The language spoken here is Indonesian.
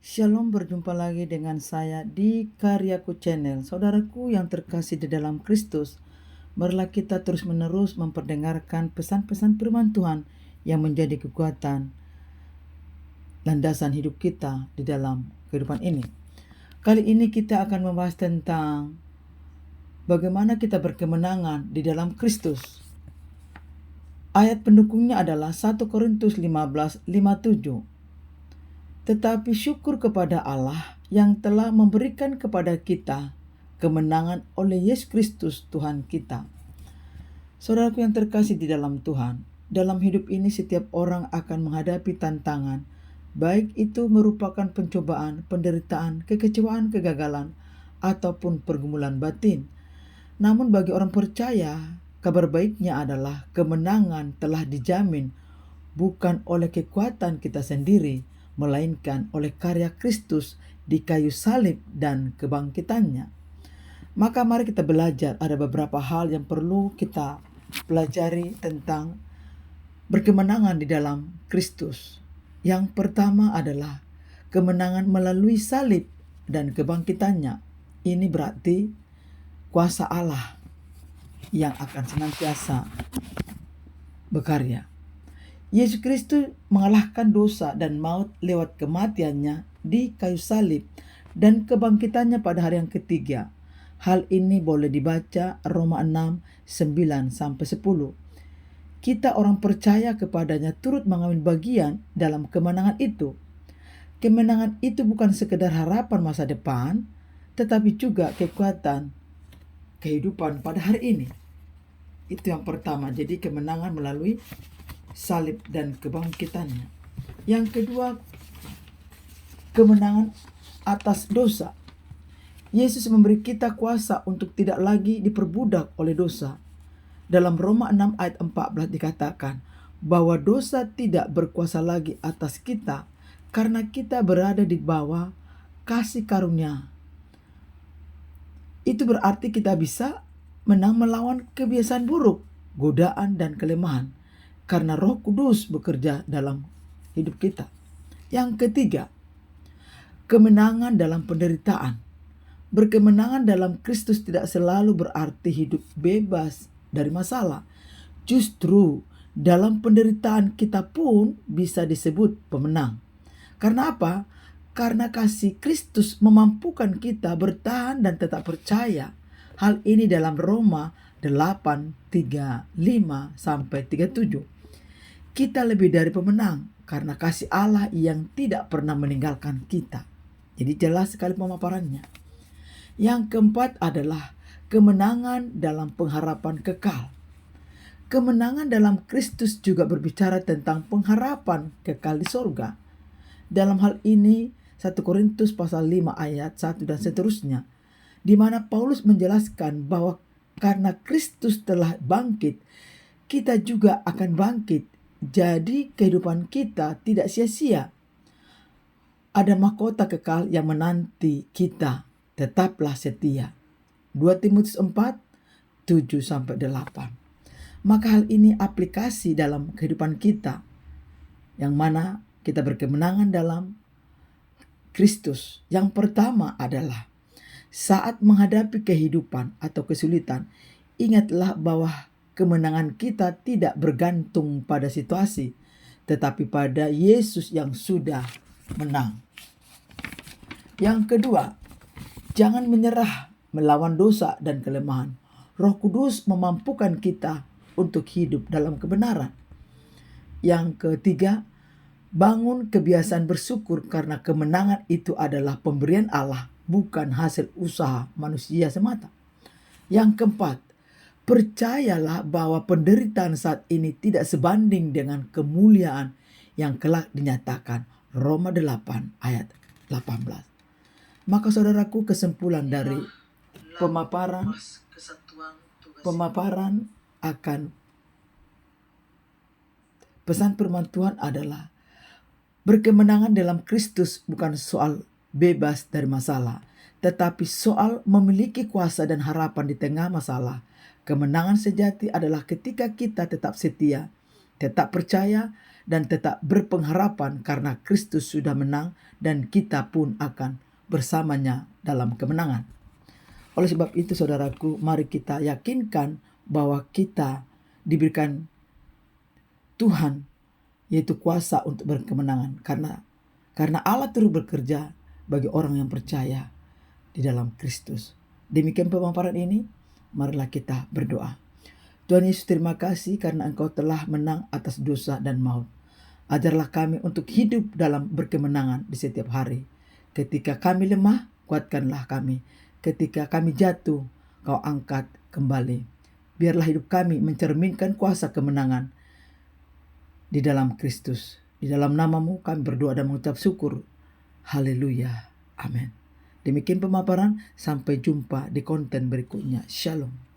Shalom, berjumpa lagi dengan saya di Karyaku Channel. Saudaraku yang terkasih di dalam Kristus, marilah kita terus-menerus memperdengarkan pesan-pesan firman Tuhan yang menjadi kekuatan landasan hidup kita di dalam kehidupan ini. Kali ini kita akan membahas tentang bagaimana kita berkemenangan di dalam Kristus. Ayat pendukungnya adalah 1 Korintus 15:57. Tetapi syukur kepada Allah yang telah memberikan kepada kita kemenangan oleh Yesus Kristus Tuhan kita. Saudaraku yang terkasih di dalam Tuhan, dalam hidup ini setiap orang akan menghadapi tantangan, baik itu merupakan pencobaan, penderitaan, kekecewaan, kegagalan, ataupun pergumulan batin. Namun bagi orang percaya, kabar baiknya adalah kemenangan telah dijamin bukan oleh kekuatan kita sendiri, melainkan oleh karya Kristus di kayu salib dan kebangkitannya. Maka mari kita belajar, ada beberapa hal yang perlu kita pelajari tentang berkemenangan di dalam Kristus. Yang pertama adalah kemenangan melalui salib dan kebangkitannya. Ini berarti kuasa Allah yang akan senantiasa bekarya. Yesus Kristus mengalahkan dosa dan maut lewat kematiannya di kayu salib dan kebangkitannya pada hari yang ketiga. Hal ini boleh dibaca Roma 6:9-10. Kita orang percaya kepadanya turut mengambil bagian dalam kemenangan itu. Kemenangan itu bukan sekedar harapan masa depan, tetapi juga kekuatan kehidupan pada hari ini. Itu yang pertama, jadi kemenangan melalui salib dan kebangkitannya. Yang kedua, kemenangan atas dosa. Yesus memberi kita kuasa untuk tidak lagi diperbudak oleh dosa. Dalam Roma 6 ayat 14 dikatakan bahwa dosa tidak berkuasa lagi atas kita karena kita berada di bawah kasih karunia. Itu berarti kita bisa menang melawan kebiasaan buruk, godaan dan kelemahan, karena Roh Kudus bekerja dalam hidup kita. Yang ketiga, kemenangan dalam penderitaan. Berkemenangan dalam Kristus tidak selalu berarti hidup bebas dari masalah. Justru dalam penderitaan kita pun bisa disebut pemenang. Karena apa? Karena kasih Kristus memampukan kita bertahan dan tetap percaya. Hal ini dalam Roma 8:35-37. Kita lebih dari pemenang karena kasih Allah yang tidak pernah meninggalkan kita. Jadi jelas sekali pemaparannya. Yang keempat adalah kemenangan dalam pengharapan kekal. Kemenangan dalam Kristus juga berbicara tentang pengharapan kekal di sorga. Dalam hal ini 1 Korintus pasal 5 ayat 1 dan seterusnya, di mana Paulus menjelaskan bahwa karena Kristus telah bangkit, kita juga akan bangkit. Jadi kehidupan kita tidak sia-sia. Ada mahkota kekal yang menanti kita. Tetaplah setia. 2 Timotius 4:7-8. Maka hal ini aplikasi dalam kehidupan kita, yang mana kita berkemenangan dalam Kristus. Yang pertama adalah saat menghadapi kehidupan atau kesulitan, ingatlah bahwa kemenangan kita tidak bergantung pada situasi, tetapi pada Yesus yang sudah menang. Yang kedua, jangan menyerah melawan dosa dan kelemahan. Roh Kudus memampukan kita untuk hidup dalam kebenaran. Yang ketiga, bangun kebiasaan bersyukur karena kemenangan itu adalah pemberian Allah, bukan hasil usaha manusia semata. Yang keempat, percayalah bahwa penderitaan saat ini tidak sebanding dengan kemuliaan yang kelak dinyatakan. Roma 8 ayat 18. Maka saudaraku, kesimpulan dari pemaparan akan pesan firman Tuhan adalah berkemenangan dalam Kristus bukan soal bebas dari masalah, tetapi soal memiliki kuasa dan harapan di tengah masalah. Kemenangan sejati adalah ketika kita tetap setia, tetap percaya, dan tetap berpengharapan karena Kristus sudah menang dan kita pun akan bersamanya dalam kemenangan. Oleh sebab itu saudaraku, mari kita yakinkan bahwa kita diberikan Tuhan yaitu kuasa untuk berkemenangan karena Allah terus bekerja bagi orang yang percaya di dalam Kristus. Demikian pemaparan ini, marilah kita berdoa. Tuhan Yesus, terima kasih karena Engkau telah menang atas dosa dan maut. Ajarlah kami untuk hidup dalam berkemenangan di setiap hari. Ketika kami lemah, kuatkanlah kami. Ketika kami jatuh, Kau angkat kembali. Biarlah hidup kami mencerminkan kuasa kemenangan di dalam Kristus. Di dalam nama-Mu kami berdoa dan mengucap syukur. Haleluya. Amin. Demikian pemaparan, sampai jumpa di konten berikutnya. Shalom.